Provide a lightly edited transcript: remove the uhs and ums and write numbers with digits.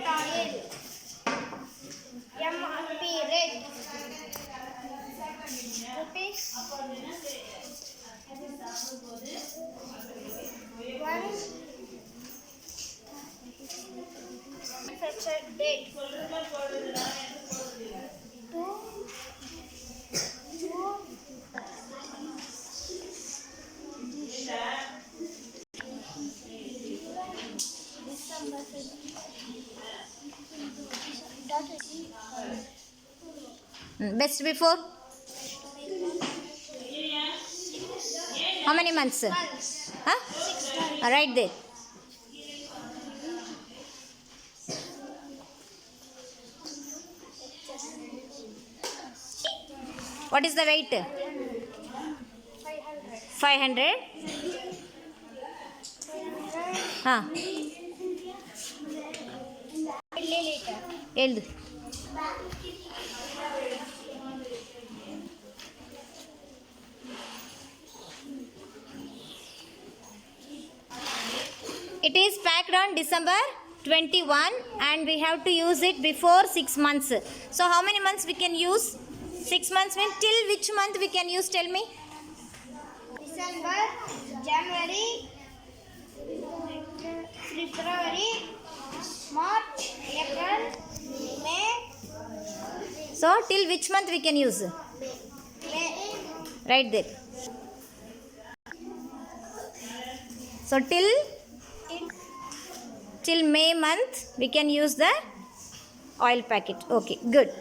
oil. MRP red. Rupees 1. Manufacture date 2. Best before? How many months? Huh? Right there. What is the weight? 500. Huh? Eldu. It is packed on December 21 and we have to use it before 6 months. So how many months we can use? 6 months means till which month we can use? Tell me. December, January, February, March, April, May. So till which month we can use? May. Right there. So till May month we can use the oil packet. Okay, good.